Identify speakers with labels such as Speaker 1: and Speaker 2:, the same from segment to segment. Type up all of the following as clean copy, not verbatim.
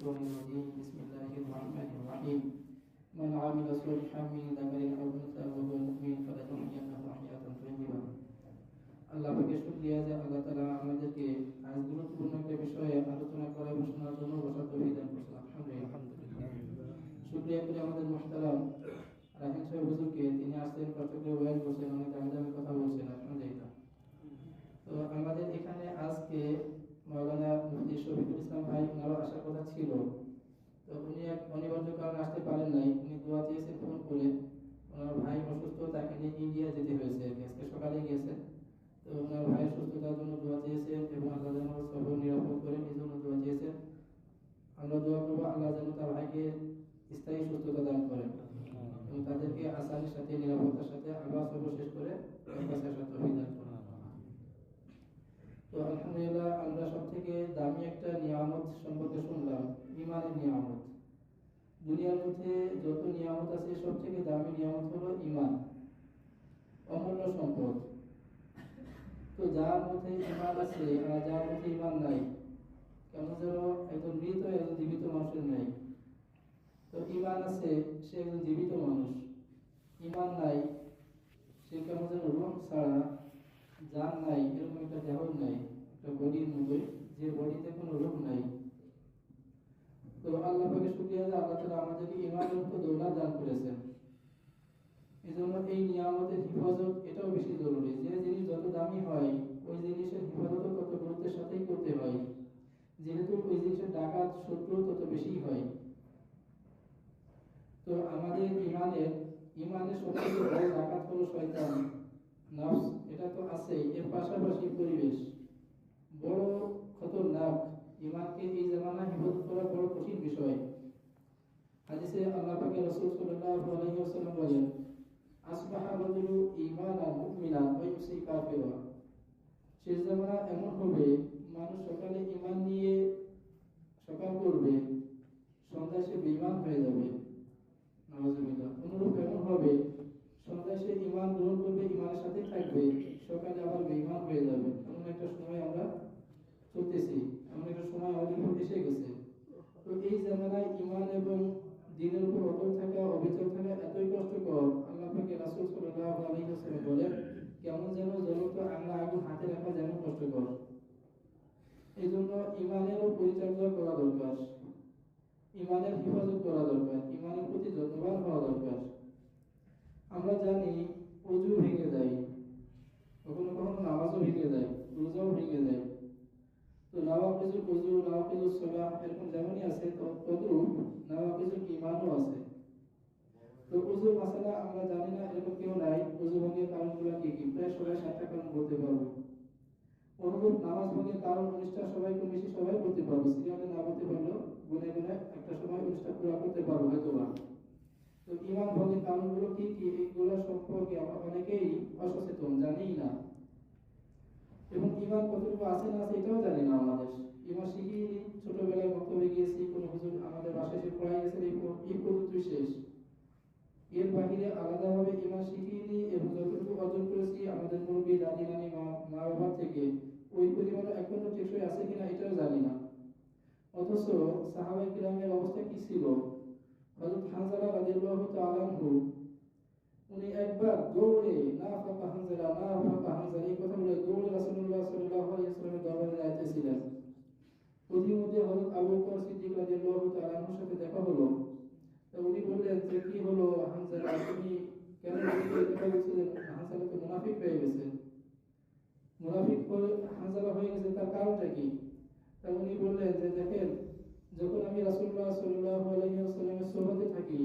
Speaker 1: الشيطان الرجيم بسم الله الرحمن الرحيم من عمل صالحا من ذكر أو أنثى وهو مؤمن فلنحيينه حياة طيبة। আল্লাহ পাকের শুকরিয়া যে আল্লাহ তাআলা আমাদেরকে আজ গুরুত্বপূর্ণ একটা বিষয়ে আলোচনা করার এবং শোনার জন্য বসার তৌফিক দান করেছেন। আলহামদুলিল্লাহ। শুকরিয়া করি আমাদের মুহতারাম রাহিম সাহেব হুজুরকে, তিনি আসছেন কষ্ট করে ওয়াজ করছেন, অনেক দামি দামি কথা বলছেন। আলহামদুলিল্লাহ। তো আমাদের এখানে আজকে মাওলানা মুফতি শফিকুল ইসলাম ভাই ওনারও আসার কথা ছিল, তো উনি এক অনিবার্য কারণে আসতে পারেন নাই। উনি দোয়া চেয়েছেন ফোন করে, ওনার ভাই অসুস্থ, তাকে নিয়ে ইন্ডিয়া যেতে হয়েছে। আজকে সকালে গিয়েছে, তো ওনার ভাইয়ের সুস্থতার জন্য দোয়া চেয়েছেন এবং আল্লাহ যেন সফর নিরাপদ করেন এই জন্য দোয়া চেয়েছেন। আমরা দোয়া করবো আল্লাহ যেন তার ভাইকে স্থায়ী সুস্থতা দান করেন এবং তাদেরকে আসানির সাথে নিরাপত্তার সাথে আল্লাহ সফর শেষ করে দান করেন। তো আলহামদুলিল্লাহ, আমরা সব থেকে দামি একটা নিয়ামত সম্পর্কে শুনলাম, ইমানের নিয়ামত। দুনিয়ার মধ্যে যত নিয়ামত আছে সব থেকে দামি নিয়ামত হলো ইমান, অমূল্য সম্পদ। তো যার মধ্যে ইমান আছে আর যার মধ্যে ইমান নাই, কেমন যেন একজন মৃত একজন জীবিত মানুষের নাই। তো ইমান আছে সে একজন জীবিত মানুষ, ইমান নাই সে কেমন যেন রূহ ছাড়া, জান নাই, এরকম একটা দেহ নাই, একটা বডির মধ্যে, যে বডিতে কোনো রূহ নাই। তো আল্লাহ পাকের শুকরিয়া যে আল্লাহ তাআলা আমাদেরকে ইমানের উপর দৌলত দান করেছেন। এই জন্য এই নিয়ামতের হিফাজত এটাও বেশি জরুরি। যে জিনিস যত দামি হয় ওই জিনিসের হিফাজত তত গুরুত্বের সাথেই করতে হয়, যেহেতু ওই জিনিসের ডাকাত শত্রু তত বেশি হয়। তো আমাদের ইমানের সবথেকে বড় ডাকাত হলো শয়তান, নফস, এটা তো আছেই। এর পাশাপাশি পরিবেশ বড় খতরনাক। ইমানকে এই জামানায় হিফাজত করা বড় কঠিন বিষয়। হাদিসে আল্লাহ পাকের রাসূল সাল্লাল্লাহু আলাইহি ওয়াসাল্লাম বলেন, আসবাহা রাজুলু ঈমানান মুমিনান ওয়া ইউসি কাফিরা। শেষ জামানা এমন হবে, মানুষ সকালে ঈমান নিয়ে সকাল করবে, সন্ধ্যায় সে বেঈমান হয়ে যাবে। নাউযুবিল্লাহ। অনুরূপ এমন হবে, সন্ধ্যায় সে ঈমান গ্রহণ করবে, ঈমানের সাথে থাকবে, সকালে আবার বেঈমান হয়ে যাবে। এমন একটা সময় আমরা চলতেছি, এমন একটা সময় আমাদের উপর এসে গেছে। তো এই জামানায় ঈমান এবং দ্বীনের উপর অটল থাকা, অবিচল থাকা এতই কষ্টকর। আল্লাহ পাকের রাসূল সাল্লাল্লাহু আলাইহি ওয়াসাল্লাম বলেন, কেমন যেন জ্বলন্ত আংলা আগুন হাতে রাখা যেমন কষ্টকর। এই জন্য ঈমানেরও পরিচর্যা করা দরকার, ঈমানের হিফাজত করা দরকার, ঈমানের প্রতি যত্নবান হওয়া দরকার। আমরা জানি ওযু ভেঙে যায়, কখনো কখনো নামাজও ভেঙে যায়, রোজাও ভেঙে যায়। তো নওয়াকিজুল ওযু, নওয়াকিজুস সালাহ এরকম যেমনই আছে, তদ্রূপ নওয়াকিজুল ঈমানও আছে। তো ওযুর মাসালা আমরা জানি না এরকম কেউ নাই। ওযু ভঙ্গের কারণগুলো কি কি? প্রায় সবাই 7টা কারণ বলতে পারবো। অনুরূপ নামাজ ভঙ্গের কারণ 19টা সবাই কম বেশি সবাই বলতে পারবো। সিরিয়ালে না বলতে পারলেও গুনে গুনে একটা সময় 19টা পুরো করতে পারবো হয়তোবা। তো ঈমান ভঙ্গের কারণগুলো কি কি, এগুলো সম্পর্কে আমরা অনেকেই অসচেতন, জানিই না। এবং ঈমান কতটুকু আছে না আছে এটাও জানি না আমাদের। ঈমান শিখিনি, ছোটবেলায় বক্তব্যে গিয়েছি, কোনো হুজুর আমাদের বাসায় এসে পড়াই গেছেন, এই পর্যন্তই শেষ। এর বাহিরে আলাদাভাবে ঈমান শিখিনি এবং যতটুকু অর্জন করেছি আমাদের মুরব্বী, দাদি, নানি, মা বাবার থেকে, ওই পরিমাণ এখনো টেকসই আছে কিনা এটাও জানি না। অথচ সাহাবায়ে কিরামের অবস্থা কি ছিল? হযরত হানজালা রাদিয়াল্লাহু তাআলা আনহু, উনি একবার দৌড়ে না ফাকা হানজালা, না ফাকা হানজালা এই কথা বলে দৌড়ে রাসূলুল্লাহ সাল্লাল্লাহু আলাইহি ওয়াসাল্লামের দরবারে যাইতেছিলেন। প্রতিমধ্যে হযরত আবু বকর সিদ্দিক রাদিয়াল্লাহু তাআলা আনহুর সাথে দেখা হলো। তো উনি বললেন যে, কি হলো হানজালা, তুমি কেন এই কথা বলছিলেন? হানজালা তো মুনাফিক হয়ে গেছে। মুনাফিক হয়ে হানজালা হয়ে গেছে, তার কারণটা কি? তা উনি বললেন যে, দেখেন, যখন আমি রাসূলুল্লাহ সাল্লাল্লাহু আলাইহি ওয়াসাল্লামের সোহবতে থাকি,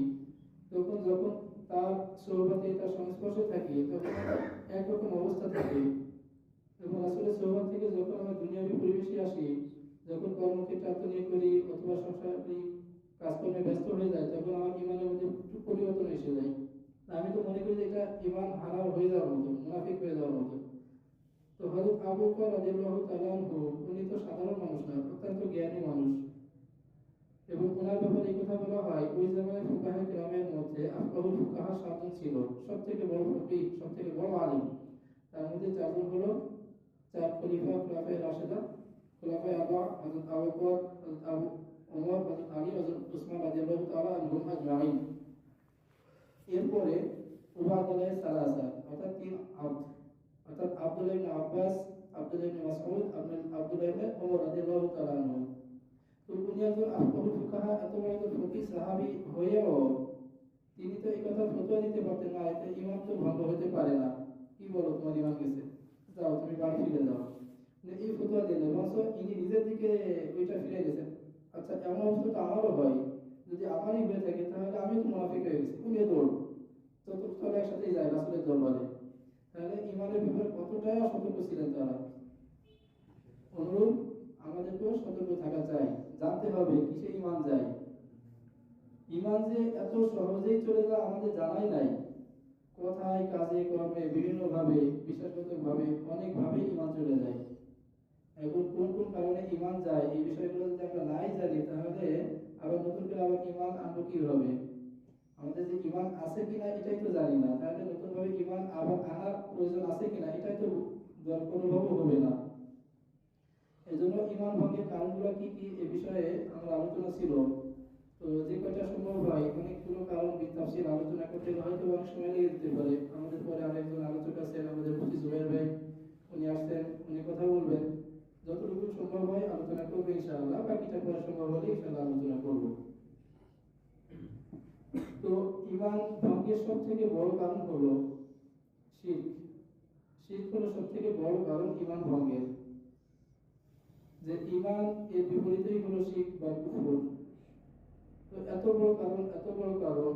Speaker 1: তখন যখন তার সোহবতে, তার সংস্পর্শে থাকি, তখন একরকম অবস্থা থাকে। এবং রাসূলের সোহবত থেকে যখন আমরা দুনিয়াবী পরিবেশে আসি, যখন কর্মক্ষেত্রে আত্মনিয়োগ করি অথবা সংসারিক কাজকর্মে ব্যস্ত হয়ে যায়, তখন আমার ঈমানের মধ্যে একটু পরিবর্তন এসে যায়। আমি তো মনে করি যে এটা ঈমান হারা হয়ে যাওয়ার মতো, মুনাফিক হয়ে যাওয়ার মতো। তো হযরত আবু বকর রাদিয়াল্লাহু তাআলা আনহু, উনি তো সাধারণ মানুষ না, অত্যন্ত জ্ঞানী মানুষ। এবং ওনার ব্যাপারে এই কথা বলা হয়, ওই জামানায় ফুকাহায়ে কিরামের মধ্যে আফকাহুল ফুকাহা 7 জন ছিল। সবথেকে বড় ফকিহ, সবথেকে বড় আলিম। তার মধ্যে 4 জন হলো 4 খলিফা, খুলাফায়ে রাশিদা, খুলাফায়ে আরবা, হযরত আবু বকর, হযরত ওমর, হযরত আলী, হযরত উসমান রাদিয়াল্লাহু তাআলা আনহুম আজমাইন। এরপরে উবাদুল্লাহ সালাসা অর্থাৎ তিন আব্দ, অর্থাৎ আব্দুল্লাহ ইবনে আব্বাস, আব্দুল্লাহ ইবনে মাসউদ, আব্দুল্লাহ ইবনে ওমর রাদিয়াল্লাহু তাআলা আনহু। তো উনি একজন আফকাহুল ফুকাহা, এত বড় একজন ফকিহ সাহাবী হয়েও তিনি তো এই কথা ফতোয়া দিতে পারতেন না, এতে ইমান তো ভঙ্গ হতে পারে না। কি বলো, তোমার ইমান গেছে, যাও তুমি বাড়ি ফিরে যাও। এই ফতোয়া দিলেন, অবশ্য ইনি নিজের দিকে ওইটা ফিরে গেছেন। আচ্ছা, এমন অবস্থা তো আমারও হয়, যদি আমারই হয়ে থাকে তাহলে আমি তো মুনাফিক হয়ে গেছি, উনিও দৌড় চতুর্থ তলে একসাথেই যায় রাসূলের দরবারে। তাহলে ইমানের ব্যাপারে কতটা সতর্ক ছিলেন তারা। অনুরূপ আমাদেরকেও সতর্ক থাকা চাই, জানতে হবে কিসে ইমান যায়। ইমান যে এত সহজেই চলে যায় আমাদের জানাই নাই। কথায়, কাজে, কর্মে বিভিন্নভাবে, বিশ্বাসগতভাবে অনেকভাবে ইমান চলে যায়। এখন কোন কোন কারণে ইমান যায় এই বিষয়গুলো যদি আমরা নাই জানি তাহলে আবার নতুন করে আবার ইমান আনবো কিভাবে? আমাদের যে ইমান আছে কিনা এটাই তো জানি না, তাহলে নতুন ভাবে ইমান আবার আনার প্রয়োজন আছে কিনা এটাই তো অনুভব হবে না। এই জন্য ইমান ভঙ্গের কারণগুলো কি কি এ বিষয়ে আমার আলোচনা ছিল। তো যে কয়টা সম্ভব হয় অনেকগুলো কারণ বিস্তারিত আলোচনা করতে হয়তো অনেক সময় লেগে যেতে পারে। আমাদের পরে আরেকজন আলোচক আছেন, আমাদের মুফতি জুবাইর ভাই, উনি আসছেন, উনি কথা বলবেন। যতটুকু সম্ভব হয় আলোচনা করবো ইনশাআল্লাহ, বাকিটা পরে সম্ভব হলে ইনশাআল্লাহ আলোচনা করবো। তো ইমান ভঙ্গের সব থেকে বড় কারণ হলো শিরক। শিরক হলো সব থেকে বড় কারণ ইমান ভঙ্গের। যে ইমান এর বিপরীতেই হলো শিরক বা কুফর। তো এত বড় কারণ, এত বড় কারণ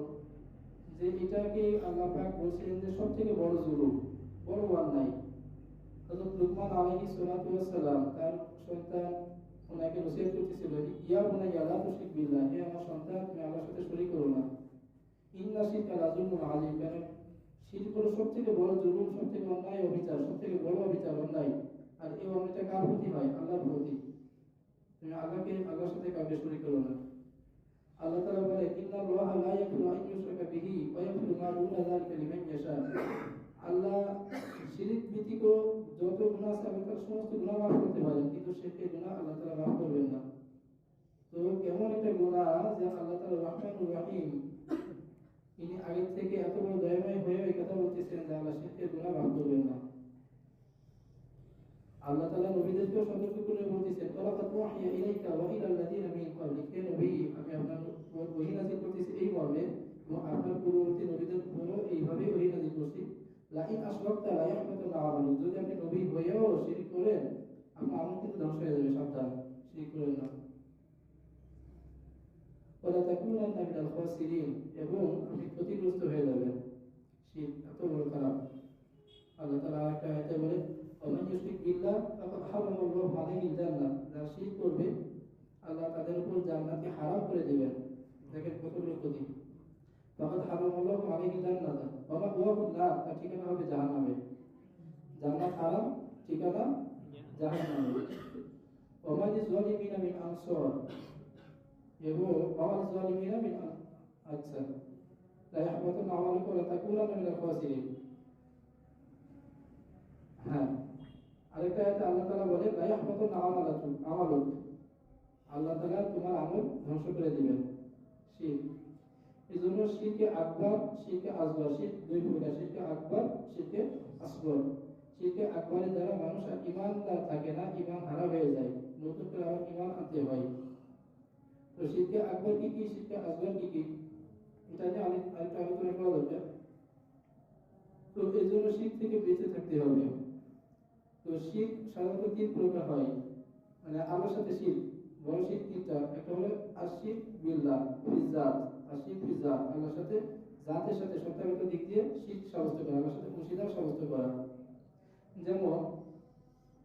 Speaker 1: যে এটাকে আল্লাহ পাক বলছিলেন যে সব থেকে বড় জুলুম, বড় অন্যায়। হযরত লুকমান আলাইহিস সালাতু ওয়াস সালাম তার সন্তান ওনাকে নসিহত করতেছিল, ইয়া বুনাইয়া লা তুশরিক বিল্লাহ, হে আমার সন্তান তুমি আল্লাহর সাথে শরীক করো না। ইন্না শিরকা লাযুলমুন আযীম, কারণ শিরক হলো সবথেকে বড় জুলুম, সবথেকে অন্যায় অবিচার, সবথেকে বড় অবিচার, অন্যায়। আর এই অন্যায়টা কার প্রতি হয়? আল্লাহর প্রতি। তুমি আল্লাহর সাথে কাউকে শরীক করো না। আল্লাহ তাআলা বলে, ইন্নাল্লাহা লা ইয়াগফিরু আন ইউশরাকা বিহি ওয়া ইয়াগফিরু মা দুনা যালিকা লিমান ইয়াশা। আল্লাহ শিরক ব্যতীত যত গুনাহ আছে আল্লাহ তাআলা সমস্ত গুনাহ মাফ করতে পারেন, কিন্তু শিরকের গুনাহ আল্লাহ তাআলা মাফ করবেন না। তো কেমন একটা গুনাহ যে আল্লাহ তাআলা রহমানুর রহিম, ইনি আগে থেকে এত বড় দয়াময় হয়ে এই কথা বলতেছেন যে আল্লাহ শিরকের গুনাহ মাফ করবেন না। আল্লাহ তাআলা নবীদেরকেও সতর্ক করে বলতেছেন, ওয়ালাকাদ ওয়াহিয়া ইলাইকা ওয়া ইলাল লাযিনা মিন ক্বাবলিক, হে নবী আমি আপনার উপর ওহী নাযিল করতেছি এই মর্মে, এবং আপনার পূর্ববর্তী নবীদের উপরও এইভাবে ওহী নাযিল করছি, লা ইন আশরাকতা লা ইয়াহবাতুল্লাহ আমালুক, যদি আপনি নবী হয়েও শিরক করেন আপনার আমল কিন্তু ধ্বংস হয়ে যাবে, সাবধান শিরক করেন না। ওয়ালা তাকুনান্না মিনাল খাসিরিন, এবং আপনি ক্ষতিগ্রস্ত হয়ে যাবেন। শিরক এত বড় খারাপ। আল্লাহ তাআলা আরেকটা আয়াতে বলে, ওমান ইউশরিক বিল্লাহ ফাকাদ হারামাল্লাহু আলাইহিল জান্নাহ, যারা শিরক করবে আল্লাহ তাদের উপর জান্নাতকে হারাম করে দিবেন। দেখেন কতগুলো ক্ষতি। ফাকাদ হারামাল্লাহু আলাইহিল জান্নাহ ওয়া মাওয়াহুন নার, তার ঠিকানা হবে জাহান্নামে। জান্নাত হারাম, ঠিকানা জাহান্নামে। ওমান লিযালিমিনা মিন আনসার, এবং ওমান লিযালিমিনা মিন আচ্ছা লা ইয়াহবাতুন আমালুকা ওয়া লা তাকুনান্না মিনাল খাসিরিন। হ্যাঁ, আরেকটা আয়াতে আল্লাহ তাআলা বলে, লা ইয়াহবাতুন আমালুক, আল্লাহ তাআলা তোমার আমল ধ্বংস করে দিবেন। শিরক, এই জন্য শিরকে আকবার, শিরকে আসগর, শিরক দুই প্রকার, শিরকে আকবার, শিরকে আসগর। শিরকে আকবরের দ্বারা মানুষ আর ঈমানদার থাকে না, ঈমান হারা হয়ে যায়, নতুন করে আবার ঈমান আনতে হয়। তো শিরকে আকবর কি কি, শিরকে আসগর কি কি, এটা নিয়ে আরেকটা আলোচনা করা দরকার। তো এই জন্য শিরক থেকে বেঁচে থাকতে হবে। তো শিরক সাধারণত তিন প্রকার হয়, মানে আল্লাহর সাথে শিরক, বড় শিরক তিনটা। একটা হলো আশিক বিল্লাহ ফিজাত, আশিক ফিজাত, আল্লাহর সাথে জাতের সাথে সত্তাগত দিক দিয়ে শিরক সাব্যস্ত করা, আল্লাহর সাথে অংশীদার সাব্যস্ত করা। যেমন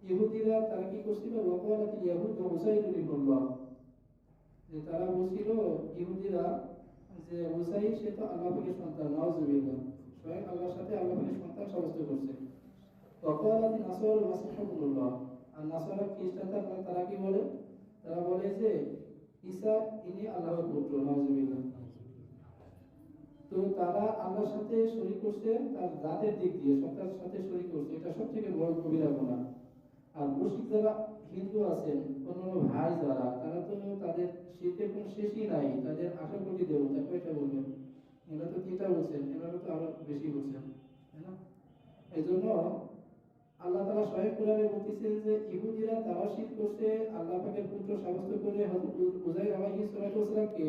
Speaker 1: ইহুদিরা তারা কি করছিল, ওয়াকালাতিল ইয়াহুদ উযাইর ইবনুল্লাহ, যে তারা বলছিল ইহুদিরা যে উযাইর সে তো আল্লাহ পাকের সন্তান, নাউযুবিল্লাহ, স্বয়ং আল্লাহর সাথে আল্লাহ পাকের সন্তান সাব্যস্ত করছে। ওয়াকালাতিন নাসারা মাসীহ ইবনুল্লাহ, আর নাসারা খ্রিস্টানরা তারা কি বলে, তারা বলে যে ঈসা ইনি আল্লাহর পুত্র, নাউযুবিল্লাহ। তো তারা আল্লাহর সাথে শরীক করছে তার জাতের দিক দিয়ে, সত্তার সাথে শরীক করছে, এটা সবথেকে বড় কবিরা গুনাহ। আর মুশরিক যারা হিন্দু আছেন, অন্যান্য ভাই যারা, তারা তো তাদের তাদের শীতের কোনো শেষই নাই, তাদের 18 কোটি দেবতা, কয়টা বলবেন? এরা তো 3টা বলছেন, এনারা তো আরো বেশি বলছেন, তাই না? এই জন্য আল্লাহ তাআলা স্বয়ং কোরআনে বলতেছেন যে ইহুদিরা তারা শিরক করছে, আল্লাহ পাকের পুত্র সাব্যস্ত করে হযরত উযাইর আলাইহিস সালাতু ওয়াস সালামকে।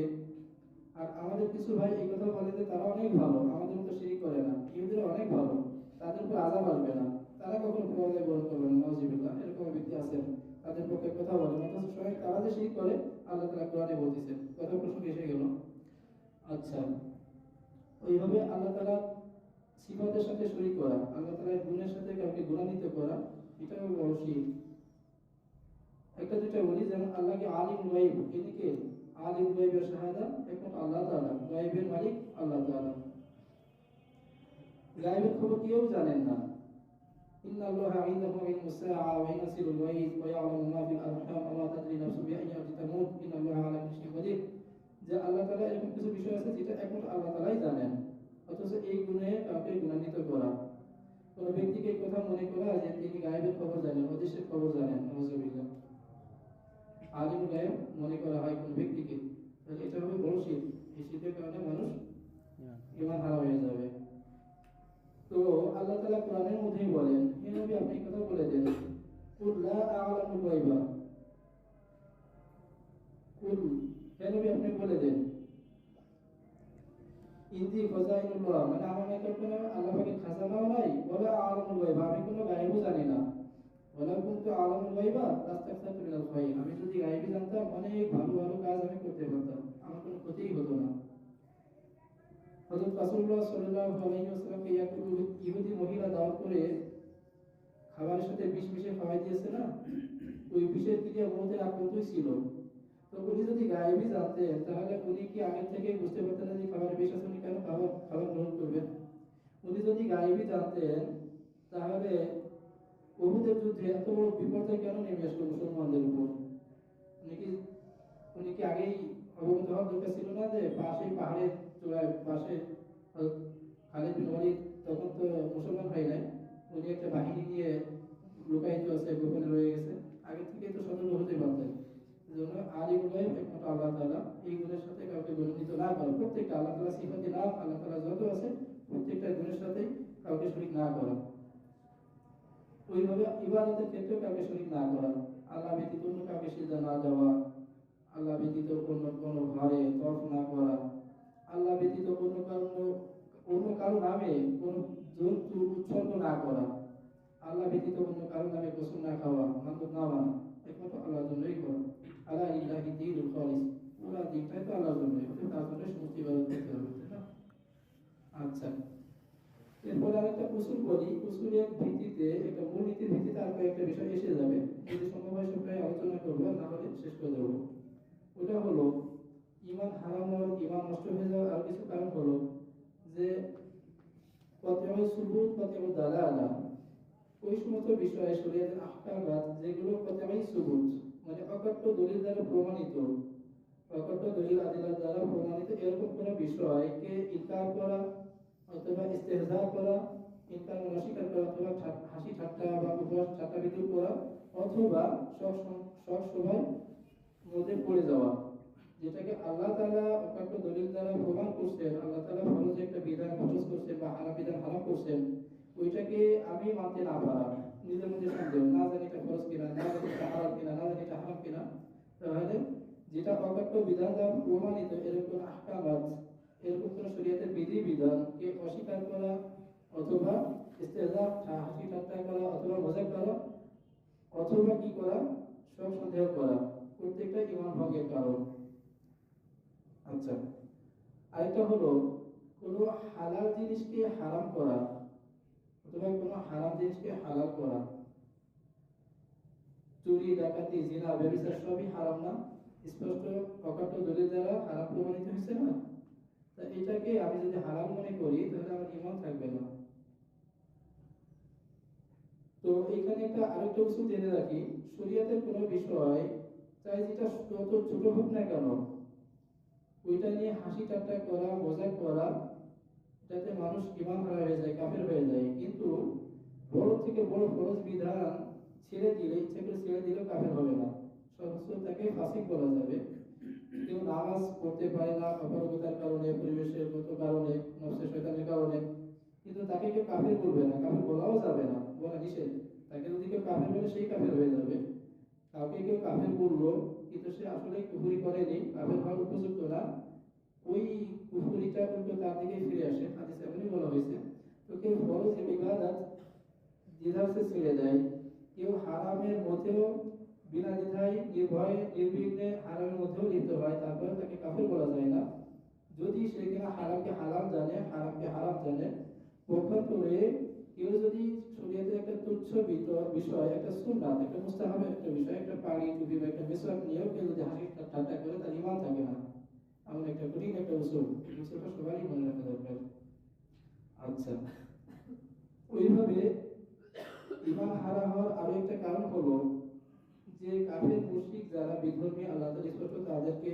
Speaker 1: আর আমাদের কিছু ভাই এই কথা বলে যে তারা অনেক ভালো, আমাদের মতো শিরক করে না, ইহুদিরা অনেক ভালো, তাদের উপর আযাব আসবে না, তারা কখনো পরাজয় বরণ করবে না, নাউযুবিল্লাহ। এরকম ব্যক্তি আছেন, তাদের পক্ষে কথা বলে না, অথচ স্বয়ং তারা যে শিরক করে আল্লাহ তাআলা কোরআনে বলতেছেন। কথা প্রসঙ্গে এসে গেল। আচ্ছা, ওইভাবে আল্লাহ তাআলা সিফাতের সাথে শরীক করা, আল্লাহ তাআলার গুণের সাথে কাউকে গুণান্বিত করা, এটাও বড় শিরক। একটা দুইটা বলি, যেমন আল্লাহকে আলিমুল গায়ব, ইনি কে? আলিমুল গায়ব ওয়া শাহাদা একমাত্র আল্লাহ তাআলা, গায়বের মালিক আল্লাহ তাআলা। গায়বের খবর কেউ জানেন না। ইন্নাল্লাহা ইনদাহু ইলমুস সাআ ওয়া ইয়ানসিরুল গায়ব ওয়া ইয়ালামু মা ফিল আরহাম ওয়া মা তাদরি নাফসুন বিআইয়ি আরদিন তামুত ইন্নাল্লাহা আলা কুল্লি শাইইন কাদির। যে আল্লাহ তাআলা এরকম কিছু বিষয় আছে যেটা একমাত্র আল্লাহ তাআলাই জানেন, অথচ এই গুণে কাউকে গুণান্বিত করা, কোন ব্যক্তিকে কথা মনে করা যে তিনি গায়বের খবর জানেন, অদৃশ্যের খবর জানেন, নাউযুবিল্লাহ। আলিম গায়ব মনে করা হয় কোন ব্যক্তিকে, তাহলে এটা হবে বড় শিরক। এই শিরকের কারণে মানুষ ঈমান হারা হয়ে যাবে। তো আল্লাহ তাআলা কোরআনের মধ্যেই বলেন, হে নবী আপনি কথা বলে দেন, কুল লা আ'লামুল গায়বা, কুল, হে নবী আপনি বলে দেন, ইনদি খাজাইনুল্লাহ, মানে আমার কাছে কোনো আল্লাহ পাকের খাজানাও নাই, বলে আ'লামুল গায়বা, আমি কোনো গায়বও জানি না, বলে কিন্তু আ'লামুল গায়বা লাস্তাকসারতু মিনাল খায়র, আমি যদি গায়বী জানতাম অনেক ভালো ভালো কাজ আমি করতে পারতাম, আমার কোনো ক্ষতিই হতো না। হযরত রাসূলুল্লাহ সাল্লাল্লাহু আলাইহি ওয়াসাল্লামকে ইহুদি মহিলা দাওয়াত করে খাবারের সাথে বিষ মিশিয়ে খাওয়াই দিয়েছে না, ওই বিষের ক্রিয়া মৌতের আক্রান্তই ছিল। তো উনি যদি গায়েবী জানতেন তাহলে উনি কি আগে থেকে বুঝতে পারতেন না যে খাবারে বিষ আছে, উনি কেন খাবার গ্রহণ করবেন? উনি যদি গায়েবী জানতেন তাহলে উহুদের যুদ্ধে এত বড় বিপর্যয় কেন নেমে আসলো মুসলমানদের উপর? উনি কি আগেই অবগত হওয়ার দরকার ছিল না যে পাহাড়ের চূড়ায় পাশে খালিদ বিন ওয়ালিদ তখন তো মুসলমান হয় নাই, উনি একটা বাহিনী নিয়ে লুকায়িত আছে, গোপনে রয়ে গেছে, আগে থেকে তো সতর্ক হতে পারতেন। এজন্য আলিমুল গায়ব একমাত্র আল্লাহ তাআলা, এই গুণের সাথে কাউকে গুণান্বিত না করা, প্রত্যেকটা আল্লাহ তাআলা সিফাতে নাম আল্লাহ তাআলা যত আছে প্রত্যেকটা গুণের সাথে কাউকে শরীক না করা। ওইভাবে ইবাদতের ক্ষেত্রে কাউকে শরীক না করা, আল্লাহ ব্যতীত অন্য কাউকে সিজদা না দেওয়া, আল্লাহ ব্যতীত অন্য কোনো ঘরে তওয়াফ না করা, আল্লাহ ব্যতীত অন্য কারো নামে কোন জন্তু উৎসর্গ না করা, আল্লাহ ব্যতীত অন্য কারো নামে কসম না খাওয়া, মানত না মানা, একমাত্র আল্লাহর জন্যই করা। আলা লিল্লাহি দীনুল খালিস, পুরা দিনটাই তো আল্লাহর জন্যই, তার জন্য সমস্ত ইবাদত করতে হবে, তাই না? আচ্ছা, এরপরে আরেকটা উসুল বলি, উসুলের ভিত্তিতে একটা মূলনীতির ভিত্তিতে আর কয়েকটা বিষয় এসে যাবে, যদি সম্ভব হয় সবটাই আলোচনা করবো, না হলে শেষ করে দেবো। ওটা হলো ঈমান হারাম হওয়ার, ঈমান নষ্ট হয়ে যাওয়ার আর কিছু কারণ হলো যে কতবার সুবুত কতবার দালালা, ওই সমস্ত বিষয়ে শরীয়তের আহকামাত যেগুলো কতবার সুবুত মানে অকট্ট দলিল দ্বারা প্রমাণিত, অকট্ট দলিল আদিলা দ্বারা প্রমাণিত, এরকম কোন বিষয়কে ইনকার করা অথবা ইস্তেহজা করা, ইনকার অস্বীকার করা, অথবা হাসি ঠাট্টা বা উপহাস ঠাট্টা বিদ্রুপ করা, অথবা সব সভায় মধ্যে পড়ে যাওয়া, যেটাকে আল্লাহ তাআলা অকাট্য দলিল দ্বারা প্রমাণ করছেন, আল্লাহ তাআলা ফরজ একটা বিধান ফরজ করছেন বা হারাম বিধান হারাম করছেন, ওইটাকে আমি মানতে না পারা, নিজের মধ্যে সন্দেহ, না জানি এটা ফরজ কিনা, না জানি এটা হালাল কিনা, না জানি এটা হারাম কিনা, তাহলে যেটা অকাট্য বিধান দ্বারা প্রমাণিত এরকম আহকামাত, এরকম কোন শরীয়তের বিধি বিধানকে অস্বীকার করা অথবা ইস্তেহজা হাসি ঠাট্টা করা অথবা মজাক করা অথবা কি করা সব সন্দেহ করা, প্রত্যেকটা ঈমান ভঙ্গের কারণ। আচ্ছা, আরেকটা হলো কোন হালাল জিনিসকে হারাম করা অথবা কোন হারাম জিনিসকে হালাল করা, চুরি ডাকাতি জিনা ব্যভিচার সবই হারাম না, স্পষ্ট অকাট্য দলিল দ্বারা হারাম প্রমাণিত হয়েছে না, তা এটাকে আমি যদি হারাম মনে করি তাহলে আমার ঈমান থাকবে না। তো এখানে একটা আরেকটা উসুল জেনে রাখি, শরীয়তের কোন বিষয় চাই যেটা যত ছোট হোক না কেন ওইটা নিয়ে হাসি ঠাট্টা করা মজাক করা যাতে মানুষ ঈমান হারা হয়ে যায়, কাফের হয়ে যায়, কিন্তু বড় থেকে বড় ফরজ বিধান ছেড়ে দিলে, ইচ্ছে করে ছেড়ে দিলে কাফের হবে না, সর্বোচ্চ তাকে ফাসিক বলা যাবে। কেউ নামাজ পড়তে পারে না অপারগতার কারণে, পরিবেশের গত কারণে, নফসে শয়তানের কারণে, কিন্তু তাকে কেউ কাফের বলবে না, কাফের বলাও যাবে না, বলা নিষেধ। তাকে যদি কেউ কাফের বলে সেই কাফের হয়ে যাবে। কাউকে কেউ কাফের বললো কিন্তু সে আসলে কুফরি করেনি, কাফের হওয়ার উপযুক্ত না, ওই কুফরিটা উল্টো তার দিকে ফিরে আসে, হাদিসে এমনই বলা হয়েছে। তো কেউ ফরজ ইবাদত দ্বিধার সে ছেড়ে দেয়, কেউ হারামের মধ্যেও বিনা দ্বিধায় নির্ভয়ে নির্বিঘ্নে হারামের মধ্যেও লিপ্ত হয়, তারপরে তাকে কাফের বলা যায় না। যদি সে কিনা হারামকে হারাম জানে, হারামকে হারাম জানে। পক্ষান্তরে কেউ যদি শরীয়তের একটা তুচ্ছ বিষয়, একটা সুন্নাত, একটা মুস্তাহাব একটা বিষয়, একটা পানি টুপি বা একটা মিসওয়াক নিয়েও কেউ যদি হাসি ঠাট্টা করে, তার ঈমান থাকে না। এমন একটা কঠিন একটা উসুল, উসুলটা সবারই মনে রাখা দরকার। আচ্ছা, ওইভাবে ঈমান হারা হওয়ার আরো একটা কারণ হলো যে কাফের মুশরিক যারা বিধর্মী, আল্লাহ তাআলা স্পষ্ট তাদেরকে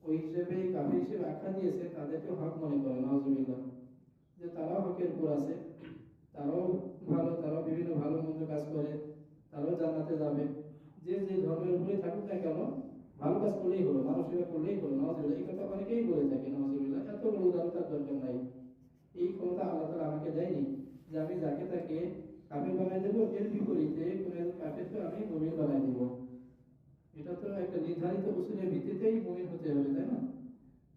Speaker 1: ওই হিসেবে কাফের হিসেবে আখ্যা দিয়েছে, তাদেরকে হক মনে করে নাউজুবিল্লাহ, যে তারাও হকের উপর আছে, তারাও ভালো, তারাও বিভিন্ন ভালো মন্দ কাজ করে, তারাও জান্নাতে যাবে। যে যে ধর্মের উপরে থাকুক না কেন, ভালো কাজ করলেই হলো, মানুষ সেবা করলেই হলো, নাউজুবিল্লাহ। এই কথা অনেকেই বলে থাকে, নাউজুবিল্লাহ। এত বড় উদারতার দরকার নাই। এই ক্ষমতা আল্লাহ তাআলা আমাকে দেয়নি যে আমি যাকে তাকে কাফের বানাই দেবো, এর বিপরীতে কোন কাফেরকে আমি মুমিন বানাই দেবো। এটা তো একটা নির্ধারিত উসুলের ভিত্তিতেই মুমিন হতে হবে, তাই না?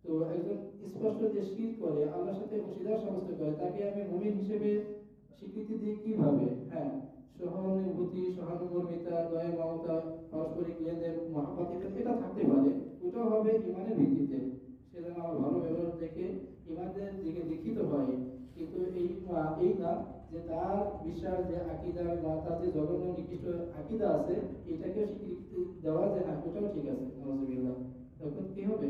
Speaker 1: তো একজন স্পষ্ট যে শিরক করে, আল্লাহর সাথে অংশীদার সাব্যস্ত করে, তাকে আমি মুমিন হিসেবে স্বীকৃতি দিই কিভাবে? হ্যাঁ, সহানুভূতি, সহানুভূমিতা, দয়া, মমতা, পারস্পরিক লেনদেন, মহাব্বত, এটা থাকতে পারে। ওটাও হবে ইমানের ভিত্তিতে। সে যেন আমার ভালো ব্যবহার দেখে ইমানের দিকে দীক্ষিত হয়। কিন্তু এই না যে তার বিশ্বাস, যে আকীদা বা তার যে জঘন্য নিকৃষ্ট আকীদা আছে, এটাকে স্বীকৃতি দেওয়া যে হ্যাঁ ওটাও ঠিক আছে, নাউজুবিল্লাহ। তখন কি হবে?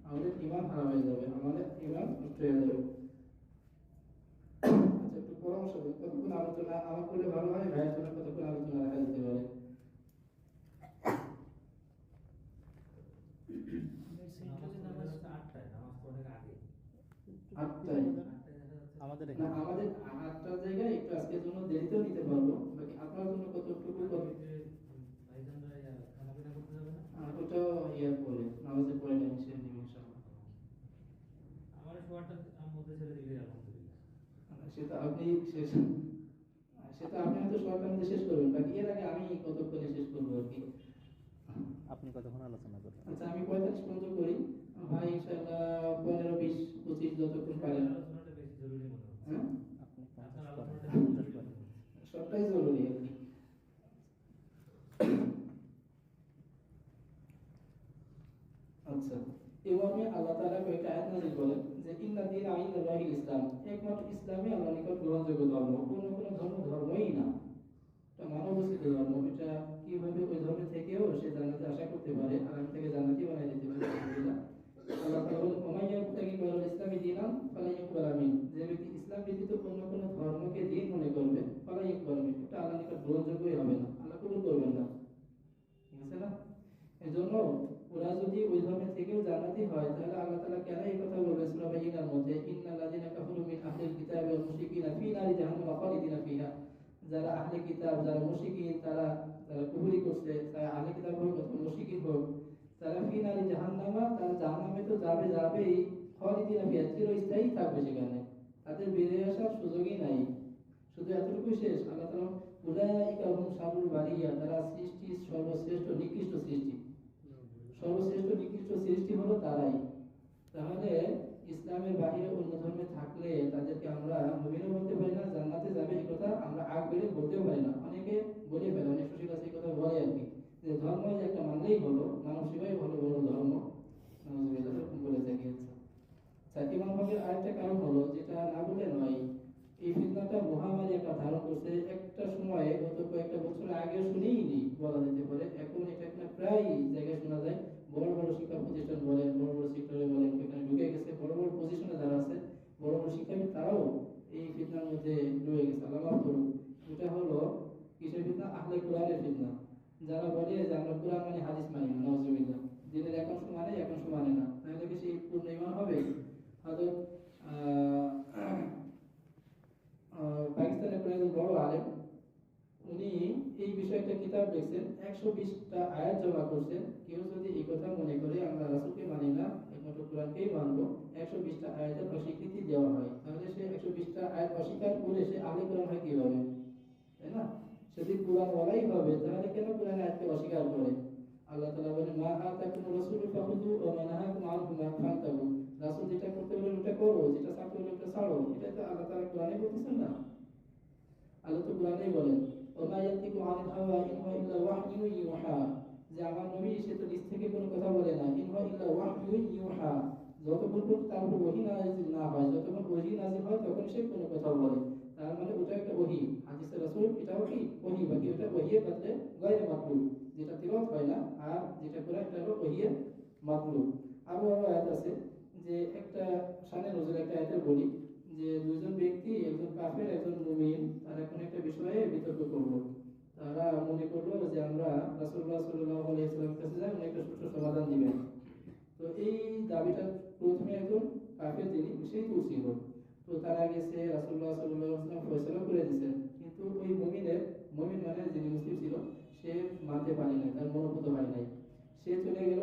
Speaker 1: আমাদের ঈমান হারাম হয়ে যাবে, আমাদের ঈমান নষ্ট হয়ে যাবে। আচ্ছা, একটু পরামর্শ দিন, কতক্ষণ আলোচনা আমার করলে ভালো হয়, ভাইয়ের জন্য কতক্ষণ আলোচনা রাখা যেতে পারে? আমাদের না, আমাদের 8টার জায়গায় একটু আজকের জন্য দেরিতেও নিতে পারবো, বাকি আপনার জন্য কতটুকু করবে? ওটাও ইয়ার পরে, নামাজের পরে টাইম শেষ নিব ইনশাআল্লাহ। সেটা আপনি শেষ, সেটা আপনি হয়তো শর্টের মধ্যে শেষ করবেন, বাকি এর আগে আমি কতক্ষণে শেষ করবো আর কি।
Speaker 2: আপনি কতক্ষণ আলোচনা করবেন?
Speaker 1: আচ্ছা, আমি 45 পর্যন্ত করি, ভাই ইনশাআল্লাহ 15, 20, 25 যতক্ষণ পারেন। হ্যাঁ,
Speaker 2: আপনি 50 করেন।
Speaker 1: সবটাই জরুরি আর কি। আচ্ছা, এভাবে আল্লাহ তাআলা কয়েকটা আয়াত নাযিল করেন যে ইন্না দীনা ইনদাল্লাহিল ইসলাম, একমাত্র ইসলামই আল্লাহর নিকট গ্রহণযোগ্য ধর্ম, অন্য কোনো ধর্ম ধর্মই না। এটা মানবরচিত ধর্ম। এটা কিভাবে ওই ধর্ম থেকেও সে জান্নাতে আশা করতে পারে, আরাম থেকে জান্নাতি বানাই দিতে পারে, আলহামদুলিল্লাহ। আল্লাহ তাআলা বলেন ওমাইয়া ইয়াবতাগি গায়রাল ইসলামি দীনান ফালা ইউকবাল মিনহু, যে ব্যক্তি ইসলাম ব্যতীত অন্য কোনো ধর্মকে দ্বীন মনে করবে, ফালা ইউকবাল মিনহু, এটা আল্লাহর নিকট গ্রহণযোগ্যই হবে না, আল্লাহ কবুল করবেন না। ঠিক আছে না? এজন্য ওরা যদি ওই ধর্মের থেকেও জান্নাতি হয়, তাহলে আল্লাহ তাআলা কেন এই কথা বলবেন সূরা বাইয়িনার মধ্যে, ইন্নাল লাযিনা কাফারু মিন আহলিল কিতাবি ওয়াল মুশরিকিনা ফি নারি জাহান্নাম খালিদিনা ফিহা। যারা আহলে কিতাব, যারা মুশরিকিন, যারা কুফরি করছে, তারা আহলে কিতাব হোক অথবা মুশরিকিন হোক, তারা ফি নারি জাহান্নামা, তারা জাহান্নামে তো যাবেই, খালিদিনা ফিহা, চিরস্থায়ী থাকবে সেখানে, তাদের বেরিয়ে আসার সুযোগই নাই। শুধু এতটুকুই শেষ, আল্লাহ তাআলা উলাইকা হুম শাররুল বারিয়া, তারা সৃষ্টির সর্বশ্রেষ্ঠ নিকৃষ্ট সৃষ্টি, সর্বশ্রেষ্ঠ নিকৃষ্ট সৃষ্টি হলো তারাই। তাহলে ইসলামের বাইরে অন্য ধর্মে থাকলে তাদেরকে আমরা মুমিনও বলতে পারি না, জান্নাতে যাবে এই কথা আমরা আগ বেড়ে বলতেও পারি না। অনেকে বলে ফেলে, অনেক সুশীল আছে এই কথা বলে আর কি, যে ধর্ম একটা মানলেই হলো, মানব সেবাই হলো বড় ধর্ম, নাউজুবিল্লাহ, এরকম বলে থাকে। আচ্ছা, ইমাম ভাগের আরেকটা কারণ হলো, যেটা না বলে নয়, এই ফিতনাটা মহামারী একটা ধারণ করছে। একটা সময়ে গত কয়েকটা বছর আগে শুনিনি বলা যেতে পারে, এখন এটা প্রায় জায়গায় শোনা যায়। বড় বড় শিক্ষা প্রতিষ্ঠান বলেন, বড় বড় সেক্টরে বলেন, এখানে ঢুকে গেছে, বড় বড় পজিশনে যারা আছে, বড় বড় শিক্ষাবিদ, তারাও এই ফিতনার মধ্যে ঢুকে গেছে। আল্লাহ মাফ করুন। এটা হলো কিসের ফিতনা? আহলে কোরআনের ফিতনা। যারা বলে যে আমরা কোরআন মানে হাদিস মানি না, নাউজুবিল্লাহ, দিনের একাংশ মানে একাংশ মানে না, তাহলে কি সেই পূর্ণ ঈমান হবে? হযরত পাকিস্তানের একজন বড় আলেম, উনি এই বিষয়ে একটা কিতাব লিখছেন, 120টা আয়াত জমা করছেন। কেউ যদি এই কথা মনে করে আমরা রাসূলকে মানি আয়াতের অস্বীকৃতি দেওয়া হয়, তাহলে সে 120টা আয়াত অস্বীকার করে সে আহলে কোরআন হয় কিভাবে? তাই না? সে যদি কোরআন ওয়ালাই হবে তাহলে কেন কোরআন আয়াতকে অস্বীকার করে? আল্লাহ তাআলা বলেন, মা আতাকুমুর রাসূলু ফাখুযু ওয়া মা নাহাকুম আনহু ফান্তাহু। রাসূল যেটা করতে বলে ওটা করো, যেটা ছাড়তে বলে ওটা ছাড়ো। এটা তো আল্লাহ তাআলা কোরআনে বলতেছেন না? আল্লাহ তো কোরআনেই বলেন, ওয়া মা ইয়ানতিকু আনিল হাওয়া ইন হুয়া ইল্লা ওয়াহয়ুন ইউহা। যে আমার নবী সে তো নিজ থেকে কোনো কথা বলে না, ইন হুয়া ইল্লা ওয়াহয়ুন ইউহা। যতক্ষণ পর্যন্ত তার উপর ওহী নাযিল না হয়, যতক্ষণ ওহী নাযিল হয় তখন সে কোনো কথা বলে। তার মানে ওটা একটা ওহী। হাদিসে রাসূল এটাও কি ওহী, বাকি ওটা ওহীর বদলে গায়রে মাতলুব, যেটা তিলাওয়াত হয় না, আর যেটা কোরআন এটা হলো ওহীর মাতলুব। আরো আয়াত আছে, যে একটা শানে নজরুল একটা আয়াতে বলি, যে দুইজন ব্যক্তি, একজন কাফের একজন মুমিন, তারা কোন একটা বিষয়ে বিতর্ক করলো। তারা মনে করলো যে আমরা রাসূলুল্লাহ সাল্লাল্লাহু আলাইহি ওয়াসাল্লামের কাছে যাই, উনি একটা সুষ্ঠু সমাধান দিবেন। তো এই দাবিটা প্রথমে একজন কাফের যিনি সেই তুলছিল। তো তারা গেছে রাসূলুল্লাহ সাল্লাল্লাহু আলাইহি ওয়াসাল্লাম ফয়সালা করে দিয়েছেন, কিন্তু ওই মুমিন মানে যিনি মুসলিম ছিল সে মানতে পারে নাই, তার মনোভূত হয় নাই। সে চলে গেল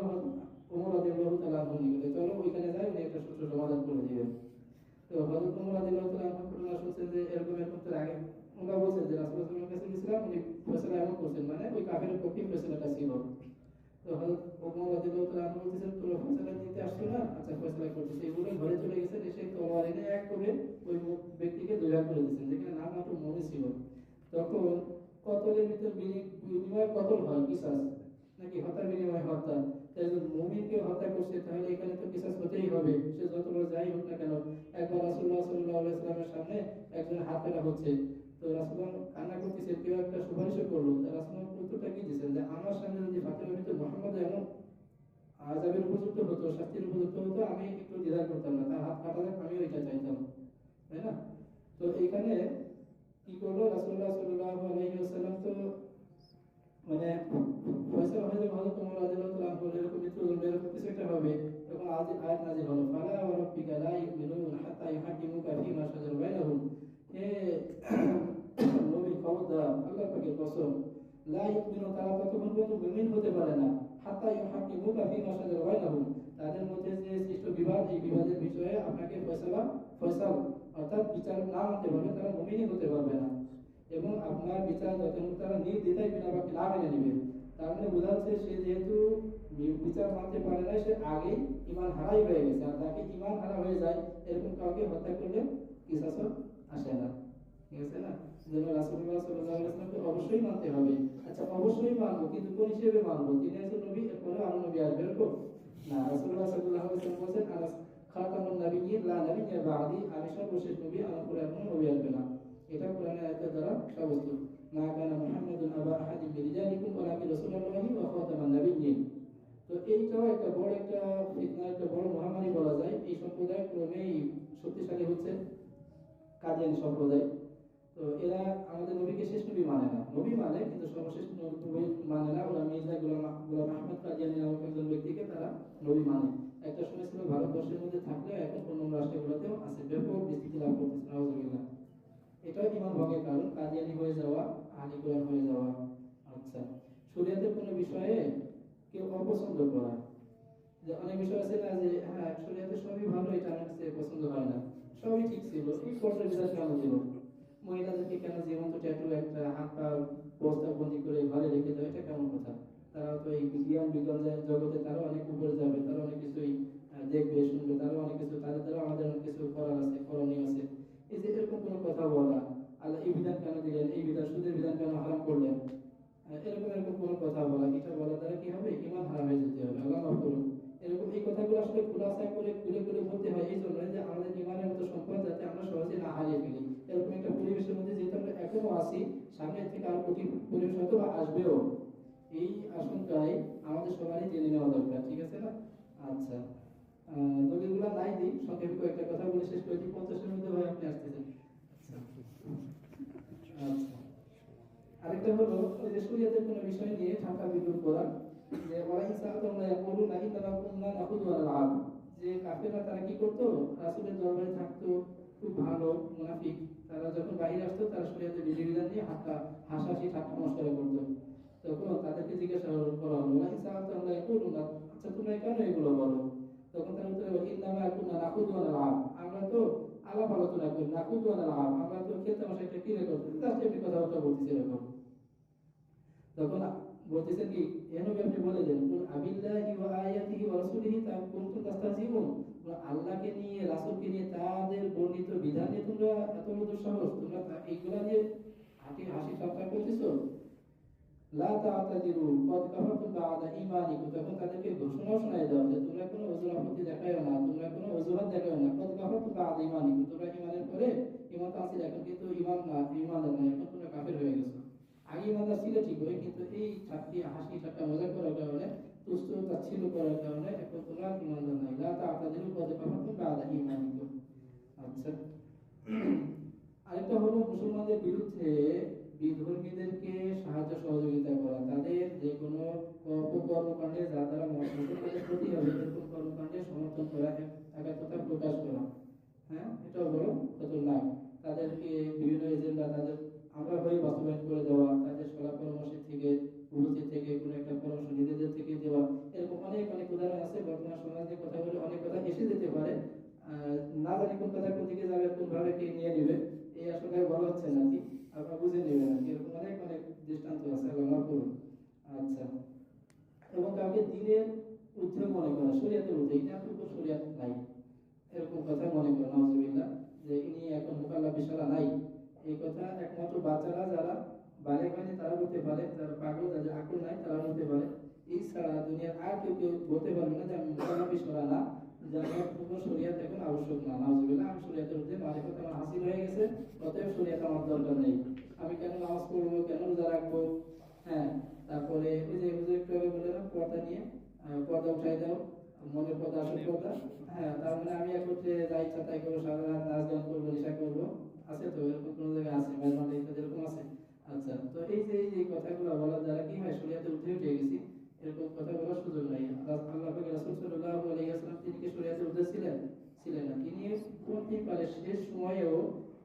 Speaker 1: ওমর রাদিয়াল্লাহু তাআলা আনহু নিকটে, চলো ওইখানে যাই, উনি একটা সুষ্ঠু সমাধান করে দিবেন। তো হযরত ওমর রাদিয়াল্লাহু তাআলা আনহু ঘটনা শুনছেন যে এরকম তার আগে ওনারা বলছেন যে রাসূলুল্লাহ সাল্লাল্লাহু আলাইহি ওয়াসাল্লামের কাছে গেছিলাম, উনি ফয়সালা এমন করছেন, মানে ওই কাফেরের পক্ষে ফয়সালাটা ছিল। তো হযরত ওমর রাদিয়াল্লাহু তাআলা আনহু বলতেছেন, তোমরা ফয়সালা দিতে আসছো না, আচ্ছা ফয়সালা করতেছি। এগুলো ঘরে চলে গেছেন, এসে তলোয়ার এনে এক করে ওই ব্যক্তিকে দুই ভাগ করে দিয়েছেন, যেখানে নাম মাত্র মুমিন ছিল। তখন কতলের ভিতর বিনিময় কতল হয়, কিসাস নাকি হত্যার বিনিময়ে হত্যা। একজন মুমিনকে হত্যা করছে, তাহলে এখানে তো কিসাস হতেই হবে, সে যত বড় যাই হোক না কেন। একবার রাসূলুল্লাহ সাল্লাল্লাহু আলাইহি ওয়াসাল্লামের সামনে একজন হাত কাটা হচ্ছে, তো রাসূলুল্লাহ কান্না করতেছে, কেউ একটা সুপারিশ করলো, তো রাসূলুল্লাহ উত্তরটা কি দিয়েছেন, যে আমার সামনে যদি ফাতেমার ভিতর মুহাম্মদ এমন আযাবের উপযুক্ত হতো, শাস্তির উপযুক্ত হতো, আমি একটু দ্বিধা করতাম না, তার হাত কাটা যাক, আমিও এটা চাইতাম, তাই না? তো এখানে কি করলো রাসূলুল্লাহ সাল্লাল্লাহু আলাইহি ওয়াসাল্লাম, তো মানে ফয়সালা হয়ে যাবে, হযরত ওমর রাদিয়াল্লাহু তাআলা আনহু এরকম মৃত্যুদণ্ড এরকম কিছু একটা হবে। তখন আয়াত নাযিল হলো, ফালা ওয়া রাব্বিকা লা ইউমিনুনা হাত্তা ইউহাক্কিমুকা ফীমা শাজারা বাইনাহুম। হে নবী খবরদার, আল্লাহ পাকের কসম, লা ইউমিনু, তারা ততক্ষণ পর্যন্ত মুমিন হতে পারে না, হাত্তা ইউহাক্কিমুকা ফীমা শাজারা বাইনাহুম, তাদের মধ্যে যে সৃষ্ট বিবাদ, এই বিবাদের বিষয়ে আপনাকে ফয়সাল অর্থাৎ বিচার না মানতে পারবে, তারা মুমিনই হতে পারবে না। এবং আপনার বিচার যতক্ষণ তারা নির্দ্বিধায় বিনা বাক্যে না মেনে নেবে, তার মানে বোঝা যাচ্ছে সে যেহেতু বিচার মানতে পারে না, সে আগেই ঈমান হারাই হয়ে গেছে। আর তাকে ঈমান হারা হয়ে যায়, এরকম কাউকে হত্যা করলে কিসাস আসে না, ঠিক আছে না? যেন রাসূলুল্লাহ সাল্লাল্লাহু আলাইহি ওয়াসাল্লামকে অবশ্যই মানতে হবে। আচ্ছা অবশ্যই মানবো, কিন্তু কোন হিসেবে মানবো? তিনি একজন নবী, এরপরে আরো নবী আসবে এরকম না। রাসূলুল্লাহ সাল্লাল্লাহু আলাইহি ওয়াসাল্লাম বলেন, আনা খাতামুন নাবিয়্যিন লা নাবিয়্যা বা'দি, আমি সর্বশেষ নবী, আমার পরে আর কোনো নবী আসবে না। এটা কোরআনের আয়াতের দ্বারা সাব্যস্ত। মা কানা মুহাম্মাদুন আবা আহাদিন মিন রিজালিকুম ওয়ালাকিন রাসূলুল্লাহি ওয়া খাতামান নাবিয়্যিন। তো এইটাও একটা বড় একটা ফিতনা, একটা বড় মহামারী বলা যায়। এই সম্প্রদায় ক্রমেই শক্তিশালী হচ্ছে, কাদিয়ানী সম্প্রদায়। তো এরা আমাদের নবীকে শেষ নবী মানে না, নবী মানে কিন্তু সর্বশেষ নবী মানে না। ওরা মির্জা গোলাম আহমদ কাদিয়ানী নামক একজন ব্যক্তিকে তারা নবী মানে। একটা সময় ছিল ভারতবর্ষের মধ্যে থাকলেও এখন অন্য রাষ্ট্রগুলোতেও আছে, ব্যাপক বিস্তৃতি লাভ করতেছে, নাউজুবিল্লাহ। এটাও ঈমান ভঙ্গের কারণ, কাদিয়ানী হয়ে যাওয়া, আহলে কোরআন হয়ে যাওয়া। আচ্ছা, শরীয়তের কোনো বিষয়ে কেউ অপছন্দ করা, যে অনেক বিষয় আছে না, যে হ্যাঁ শরীয়তে সবই ভালো, এটা আমার কাছে পছন্দ হয় না, সবই ঠিক ছিল, এই কোর্টের বিধান কেন দিল? মহিলাদেরকে কেন জীবন্ত ট্যাটু একটা হাত পা বস্তা বন্দি করে ঘরে রেখে দেয়, এটা কেমন কথা? তারা তো এই বিজ্ঞানের জগতে তারা অনেক উপরে যাবে, তারা অনেক কিছুই দেখবে শুনবে, তারা অনেক কিছু, তাদের দ্বারা আমাদের অনেক কিছু করার আছে, করণীয় আছে। এই যে এরকম কোনো কথা বলা, আল্লাহ এই বিধান কেন দিলেন, এই বিধান সুদের বিধান কেন হারাম করলেন, এরকম কোনো কথা বলা, এটা বলার দ্বারা কি হবে? ঈমান হারাম হয়ে যেতে হবে, আল্লাহ মাফ করুন। এরকম এই কথাগুলো আসলে খুলাসা করে খুলে খুলে বলতে হয়, এই জন্য যে আমাদের ঈমানের মতো সম্পদ যাতে আমরা সহজে না হারিয়ে ফেলি। এরকম একটা পরিবেশের মধ্যে যেহেতু আমরা এখনো আছি, সামনের থেকে আরো কঠিন পরিবেশ হয়তো বা আসবেও, এই আশঙ্কায় আমাদের সবারই জেনে নেওয়া দরকার, ঠিক আছে না? আচ্ছা, দলিলগুলো নাই দিই, সংক্ষেপে কয়েকটা কথা বলে শেষ করে দিই, 50-এর মধ্যে ভাই আপনি আসতেছেন। আচ্ছা, আরেকটা হলো ওই যে শরীয়তের কোনো বিষয় নিয়ে ঠাট্টা বিদ্রুপ করা, যে ওরা ইনসাআল্লাহ ইয়াকুলুনা ইন্নামা কুননা নাখুযু ওয়া নালআব, যে কাফেররা তারা কি করতো, রাসূলের দরবারে থাকতো, খুব ভালো মুনাফিক, তারা যখন বাইরে আসতো তারা শরীয়তের বিধিবিধান নিয়ে হাসাহাসি ঠাট্টা মশকরা করতো। তখন তাদেরকে জিজ্ঞাসা করা হলো, ওরা ইনসাআল্লাহ ইয়াকুলুনা, আচ্ছা তোমরা কেন এগুলো বলো? তখন তারা উত্তরে বলে, ইন্নামা কুননা নাখুযু ওয়া নালআব, তো আলাপ আলোচনা করি না কুতু আলাপ, আমরা তো খেতে আমার একটা কিনে করবো, জাস্ট এমনি কথাবার্তা বলতেছি এরকম। তখন বলতেছেন কি এনবি আপনি বলে দেন আবিল্লাহি ওয়া আয়াতিহি ওয়া রাসূলিহি কুনতুম তাস্তাহজিউন, আল্লাহকে নিয়ে রাসূলকে নিয়ে তাদের বর্ণিত বিধান নিয়ে তোমরা এত বড় দুঃসাহস, তোমরা এইগুলা নিয়ে হাসি ঠাট্টা করতেছো। লা তা'তাদিরু ক্বাদ কাফারতুম বা'দা ঈমানিকুম, তখন তাদেরকে ঘোষণা শোনায় দাও যে তোমরা কোনো ওযর আপত্তি দেখায়ো না, তোমরা কোনো অজুহাত দেখায়ো না। ক্বাদ কাফারতুম বা'দা ঈমানিকুম, তোমরা ঈমানের পরে ঈমান তো আছে এখন কিন্তু ঈমান না, ঈমানের না, এখন তোমরা কাফের হয়ে গেছো। আগে ইমানদার ছিল ঠিক হয়, কিন্তু এই ছাত্রী হাসি ঠাট্টা মজা করার কারণে, তুষ্ট তাচ্ছিল্য করার কারণে এখন তোমরা ইমানদার নাই। লা তা'তাদিরু ক্বাদ কাফারতুম বা'দা ঈমানিকুম। আচ্ছা, আরেকটা হলো মুসলমানদের বিরুদ্ধে বিধর্মীদেরকে সাহায্য সহযোগিতা করা, তাদের যে কোনো কর্মকাণ্ডে যা তারা মুসলমানদের প্রতি হবে এরকম কর্মকাণ্ডে সমর্থন করা, একাত্মতা প্রকাশ করা, হ্যাঁ এটাও বড় খতরনাক। তাদেরকে বিভিন্ন এজেন্ডা তাদের আমরা হয়ে বাস্তবায়ন করে দেওয়া, তাদের সলা পরামর্শ থেকে উপস্থিত থেকে কোনো একটা পরামর্শ নিজেদের থেকে দেওয়া, এরকম অনেক অনেক উদাহরণ আছে। বর্তমান সমাজে কথা বলে অনেক কথা এসে যেতে পারে, না জানি কোন কথা কোন দিকে যাবে, কোন ভাবে কে নিয়ে নেবে, এই আসলে বলা হচ্ছে না কি, আপনারা বুঝে নেবেন আর কি। এরকম অনেক অনেক দৃষ্টান্ত আছে, আল্লাহ করুন। আচ্ছা, এবং কাউকে দিনের ঊর্ধ্বে মনে করা, শরীয়তের ঊর্ধ্বে, এটা তো শরীয়ত নাই এরকম কথা মনে করা, নাউজুবিল্লাহ, যে ইনি এখন মুকাল্লাফ বিশালা নাই, এই কথা একমাত্র বাচ্চারা যারা বালেগ হয়নি তারা বলতে পারে, যারা পাগল যাদের আকল নাই তারা বলতে পারে। এছাড়া দুনিয়ার আর কেউ কেউ বলতে পারবে না যে আমি মুকাল্লাফ বিশালা না, যে আমার কোনো শরীয়ত এখন আবশ্যক না। নাউজুবিল্লাহ, আমি শরীয়তের ঊর্ধ্বে মারিফত আমার হাসিল হয়ে গেছে, অতএব শরীয়ত আমার দরকার নেই। আমি কেন নামাজ পড়বো, কেন রোজা রাখবো, হ্যাঁ তারপরে ওই যে হুজুর একটু আগে বলে না পর্দা নিয়ে, পর্দা উঠাই দাও, মনের পর্দা আসল পর্দা, হ্যাঁ তার মানে আমি একত্রে যা ইচ্ছা তাই করবো, সারা রাত নাচ গান করবো, নেশা করবো, আছে তো এরকম কোনো জায়গায় আছে, মেজবান্ডে ইত্যাদি এরকম আছে। আচ্ছা, তো এই যে এই কথাগুলো বলার দ্বারা কি হয়, শরীয়তের ঊর্ধ্বে উঠে গেছি, এরকম কথা বলার সুযোগ নাই। আল্লাহ পাক রাসূল সাল্লাল্লাহু আলাইহি ওয়াসাল্লাম তিনি কি শরীয়তের ঊর্ধ্বে ছিলেন? ছিলেন না। তিনি প্রতিবারে শেষ সময়েও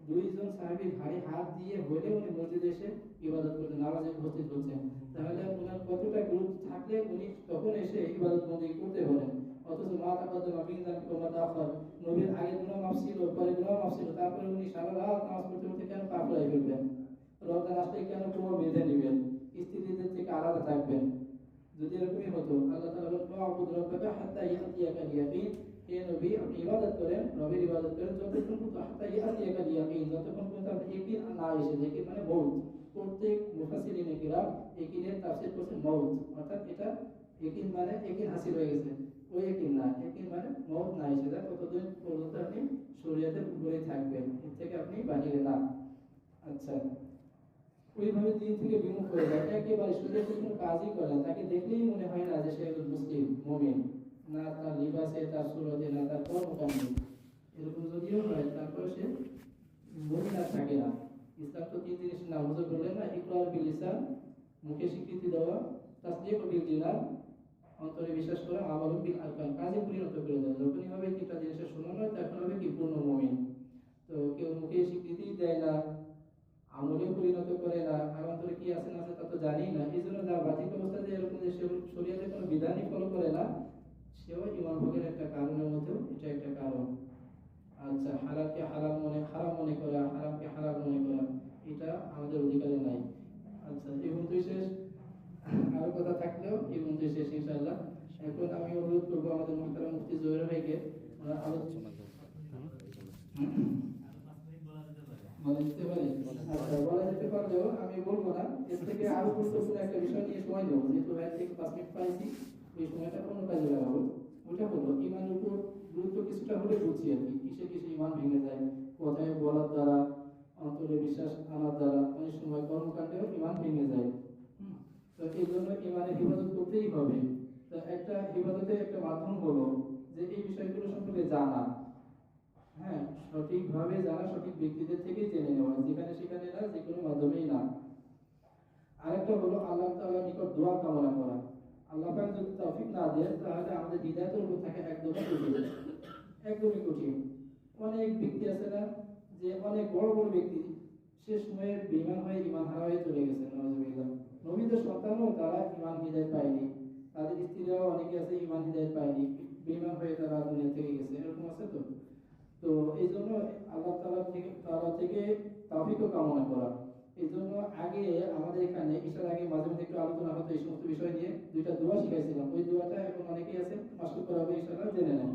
Speaker 1: দুইজন সাহাবী ঘাড়ে হাত দিয়ে হলেও উনি মসজিদে এসে ইবাদত করতেন, নামাজে উপস্থিত হচ্ছেন। তাহলে ওনার কতটা গুরুত্ব থাকলে উনি তখন এসে ইবাদত বন্দেগী করতে পারেন। অথচ মা তাকাদ্দামা মিন যামবিহি ওয়া মা তাআখার, নবীর আগে গুনাহ মাফ ছিল, পরে গুনাহ মাফ ছিল, তারপরে উনি সারা রাত নামাজ পড়তে পড়তে কেন পা ফুলাই ফেলবেন? রমজান আসলে কেন কোমর বেঁধে নেবেন? স্ত্রীদের থেকে আলাদা থাকবেন? যদি এরকমই হতো, আল্লাহ তাআলা বলেন ওয়া'বুদ রাব্বাকা হাত্তা ইয়াতিয়াকাল ইয়াকিন, হে নবী আপনি ইবাদত করেন, রবের ইবাদত করেন যতক্ষণ পর্যন্ত হাত্তা ইয়াতিয়াকাল ইয়াকিন, যতক্ষণ পর্যন্ত আপনার ইয়াকিন না এসে যায়। ইয়াকিন মানে মউত। প্রত্যেক মুফাসসিরিনে কিরাম ইয়াকিনের তাফসীর করেছেন মউত, অর্থাৎ এটা ইয়াকিন মানে ইয়াকিন হাসিল হয়ে গেছে, ওই ইয়াকিন না, ইয়াকিন মানে মউত না এসে যায়, ততদিন পর্যন্ত আপনি শরীয়তের উপরেই থাকবেন, এর থেকে আপনি বাহিরে না। আচ্ছা, ওইভাবে দিন থেকে বিমুখ হয়ে যায়, একেবারে শরীয়তের কোনো কাজই করে না, তাকে দেখলেই মনে হয় না যে সে একজন মুসলিম মুমিন, না তার লিবাসে, তার সুরতে, না তার কর্মকাণ্ডে, এরকম যদিও হয় তারপরে সে মুমিন আর থাকে না। ইসলাম তো তিন জিনিস নাম হুজুর বললেন না, ইকরার বিল লিসান, মুখে স্বীকৃতি দেওয়া, তাসদীক বিল জিনান, অন্তরে বিশ্বাস করা, আমাল বিল আরকান, কাজে পরিণত করে দেওয়া। যখনই হবে তিনটা জিনিসের শোনানো হয় তখন হবে কি পূর্ণ মুমিন। তো কেউ মুখে স্বীকৃতি দেয় না, আমলে পরিণত করে না, আর অন্তরে কি আছে না আছে তা তো জানি না, এই জন্য যা বাহ্যিক অবস্থাতে এরকম যে শরীয়তের কোনো বিধানই ফলো করে না, সেও ইমান ভোগের একটা কারণের মধ্যেও এটা একটা কারণ। আচ্ছা, হালালকে হারাম মনে করা, হারামকে হালাল মনে করা, এটা আমাদের অধিকারে নাই। আচ্ছা, এই পর্যন্তই শেষ, আরো কথা থাকলেও এই পর্যন্তই শেষ ইনশাআল্লাহ। এখন আমি অনুরোধ করবো আমাদের মুহতারাম মুফতি জহির ভাইকে আলোচনা বলা যেতে পারে। আচ্ছা, বলা যেতে পারলেও আমি বলবো না, এর থেকে আরো গুরুত্বপূর্ণ একটা বিষয় নিয়ে সময় নেবো, যেহেতু ভাই থেকে 5 মিনিট পাইছি, ওই সময়টা অন্য কাজে লাগাবো। ওটা হলো ইমানের উপর গুরুত্ব কিছুটা হলে বুঝছি আর কি, কিসে কিসে ইমান ভেঙে যায়, কথায় বলার দ্বারা, অন্তরে বিশ্বাস আনার দ্বারা, অনেক সময় কর্মকাণ্ডেও ইমান ভেঙে যায়। তো এই জন্য ইমানের হিফাজত করতেই হবে। তো একটা হিফাজতের একটা মাধ্যম হলো যে এই বিষয়গুলো সম্পর্কে জানা, হ্যাঁ সঠিকভাবে জানা, সঠিক ব্যক্তিদের থেকেই জেনে নেওয়া, যেখানে সেখানে না, যে কোনো মাধ্যমেই না। আরেকটা হলো আল্লাহ তাআলার নিকট দোয়া কামনা করা। আল্লাহ পাক যদি তৌফিক না দেন তাহলে আমাদের হৃদায়তের উপর থাকা একদমই কঠিন, একদমই কঠিন। অনেক ব্যক্তি আছে না, যে অনেক বড় বড় ব্যক্তি শেষ সময়ে বেঈমান হয়ে ঈমান হারা হয়ে চলে গেছে, নাউজুবিল্লাহ। নবীদের সন্তানও তারা ঈমান হিদায়াত পায়নি, তাদের স্ত্রীরাও অনেকে আছে ঈমান হিদায়াত পায়নি, বেঈমান হয়ে তারা দুনিয়া থেকে গেছে, এরকম আছে তো। তো এই জন্য আল্লাহ তাআলা থেকে তাওফিকও কামনা করা। এই জন্য আগে আমাদের এখানে ঈশার আগে মাঝে মাঝে একটু আলোচনা হতো এই সমস্ত বিষয় নিয়ে। দুইটা দোয়া শিখাইছিলাম, ওই দোয়াটা এখন অনেকেই আছে মাস্টার করা হবে ইনশাআল্লাহ জেনে নেন।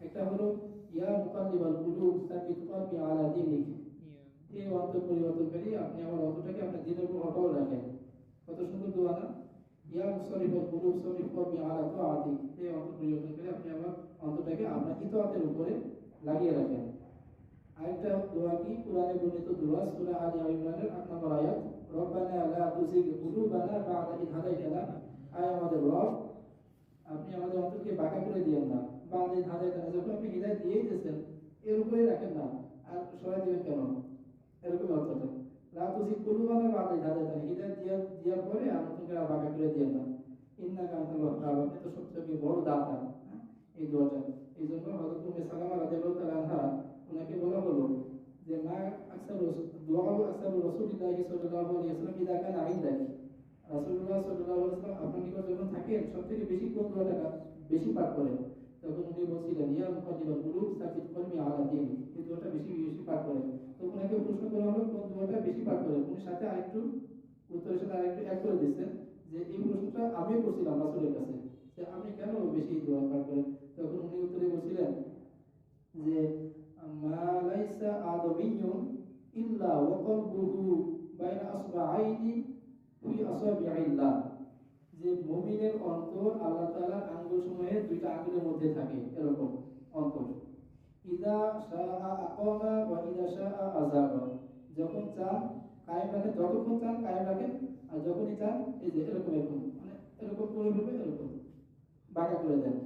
Speaker 1: একটা হলো ইয়া মুকাল্লিবাল কুলুব সাব্বিত কলবি আলা দীনিক, এই অন্তর পরিবর্তনকারী আপনি আমার অন্তরটাকে আপনার দিনের উপর অটল রাখেন। কত সুন্দর দোয়া না? ইয়া মুসারিফাল কুলুব সাব্বিত কলবি আলা তাআতিক, এই অন্তর পরিবর্তনকারী আপনি আমার অন্তরটাকে আপনার ইতাআতের উপরে লাগিয়ে রাখেন। আরেকটা দোয়া কি কোরআনে বর্ণিত দোয়া সূরা আলে ইমরানের 8 নম্বর আয়াত, রব্বানা লা তুযিগ কুলুবানা বা'দা ইয হাদাইতানা, আয় আমাদের রব আপনি আমাদের অন্তরকে বাঁকা করে দিয়েন না, বা'দা ইয হাদাইতানা, যখন আপনি হিদায়াত দিয়ে দিয়েছেন এর উপরে রাখেন না, আর সরাই দিবেন কেন? এরকম অর্থটা লা তুযিগ কুলুবানা বা'দা ইয হাদাইতানা, হিদায়াত দেওয়ার পরে আপনাকে আর বাঁকা করে দিয়েন না, ইন্নাকা আনতাল ওয়াহ্হাব, আপনি তো সবচেয়ে বড় দাতা। এই দোয়াটা এই জন্য হযরত উম্মে সালামা রাদিয়াল্লাহু তাআলা আনহা ওনাকে বলা হলো যে মা আকসারু দুআ আকসারু রাসূলুল্লাহি সাল্লাল্লাহু আলাইহি ওয়াসাল্লাম ইদা কানা ইনদাক, রাসূলুল্লাহ সাল্লাল্লাহু আলাইহি ওয়াসাল্লাম আপনার নিকট যখন থাকেন সবথেকে বেশি কোন দোয়াটা বেশি পাঠ করেন? তখন উনি বলছিলেন ইয়া মুকাল্লিবাল কুলুব সাব্বিত কলবি আলা দীনিক, এই দোয়াটা বেশি বেশি পাঠ করেন। তো ওনাকে প্রশ্ন করা হলো কোন দোয়াটা বেশি পাঠ করেন? উনি সাথে আরেকটু উত্তরের সাথে আরেকটু অ্যাড করে দিয়েছেন যে এই প্রশ্নটা আমিও করছিলাম রাসূলের কাছে যে আপনি কেন বেশি দোয়া পাঠ করেন? তখন উনি উত্তরে বলছিলেন যে মা লাইসা আদমিয়ুন ইল্লা ওয়া কলবুহু বাইনা আসবাআইনি ফি আসাবিআইল্লাহ, যে মুমিনের অন্তর আল্লাহ তাআলার আঙ্গুলসমূহে দুইটা আঙ্গুলের মধ্যে থাকে, এরকম অন্তর। ইযা শাআ আকামা ওয়া ইযা শাআ আযাবা, যখন চান কায়েম রাখেন, যতক্ষণ চান কায়েম রাখেন, আর যখনই চান এই যে এরকম মানে এরকম করে ফেলবে, এরকম বাঁকা করে দেন।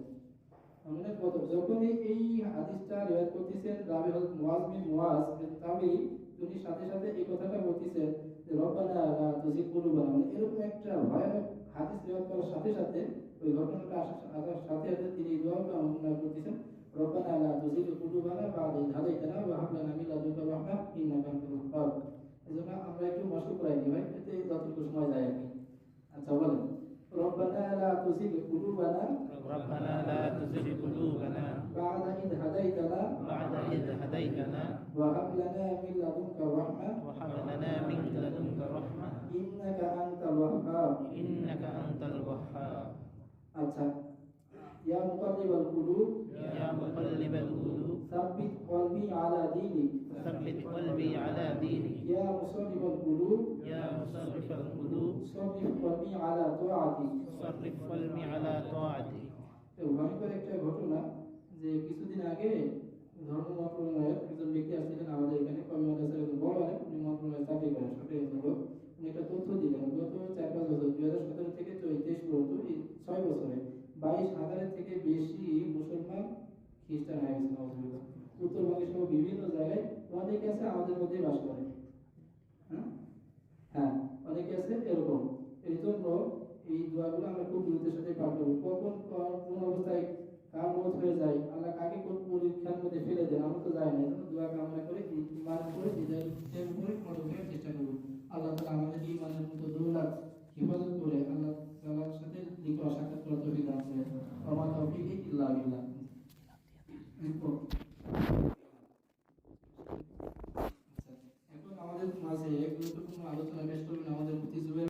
Speaker 1: মানে কত যখনই এই হাদিসটা রিওয়ায়াত করতেছেন রাবি হযরত মুয়াজ বিন মুয়াজ তাবি, তিনি সাথে সাথে এই কথাটা বলতেছেন যে রব্বানা লা তুযিগ কুলুবানা, মানে এরকম একটা ভয়ানক হাদিস রিওয়ায়াত করার সাথে সাথে ওই ঘটনাটা আসার সাথে সাথে তিনি এই দোয়াটা অনুসরণ করতেছেন, রব্বানা লা তুযিগ কুলুবানা বা'দা ইয হাদাইতানা ওয়া হাব লানা মিন লাদুনকা রাহমাহ ইন্নাকা আনতাল ওয়াহ্হাব। এজন্য আমরা একটু মশক করাই দিই ভাই, এতে যতটুকু সময় যায় আর কি। আচ্ছা বলেন, রব্বানা লা তুযিগ কুলুবানা
Speaker 2: ربنا لا تزغ قلوبنا
Speaker 1: بعد إذ هديتنا
Speaker 2: بعد إذ هديتنا
Speaker 1: وهب لنا من لدنك رحمة
Speaker 2: وهب لنا من لدنك رحمة
Speaker 1: إنك أنت الوهاب।
Speaker 2: إنك أنت الوهاب।
Speaker 1: আচ্ছা, يا مقلب القلوب
Speaker 2: يا مقلب القلوب
Speaker 1: ثبت قلبي على دينك
Speaker 2: ثبت قلبي على دينك
Speaker 1: يا مصرف القلوب
Speaker 2: يا مصرف القلوب
Speaker 1: صرف قلبي على طاعتك।
Speaker 2: صرف قلبي على طاعتك।
Speaker 1: তো ভয়ঙ্কর একটা ঘটনা যে কিছুদিন আগে ধর্ম মন্ত্রণালয়ের একজন ব্যক্তি আসছিলেন আমাদের এখানে কর্মচারী, একজন বড় আলেম, উনি মন্ত্রণালয়ে চাকরি করেন, সরকারি লোক। উনি একটা তথ্য দিলেন গত 4-5 বছর 2017 থেকে 23 পর্যন্ত এই 6 বছরে 22,000-এর থেকে বেশি মুসলমান খ্রিস্টান হয়ে গেছে। নওয়াজুবিল্লাহ, উত্তরবঙ্গের সহ বিভিন্ন জায়গায় অনেকে আছে আমাদের মধ্যে বাস করে। হ্যাঁ অনেকে আছে এরকম। এই জন্য এই দোয়াগুলো আমরা খুব গুরুত্বের সাথে পাঠ করবো। কখন কোন অবস্থায় কার মত হয়ে যায়, আল্লাহ কাকে কোন পরীক্ষার মধ্যে ফেলে দেন আমরা তো জানি না। এই জন্য দোয়া কামনা করে ইমান করে হৃদয়ের উপরে মনোযোগের চেষ্টা করব। আল্লাহ তাআলা আমাদের ইমানের মতো দৌলত হিফাজত করে আল্লাহ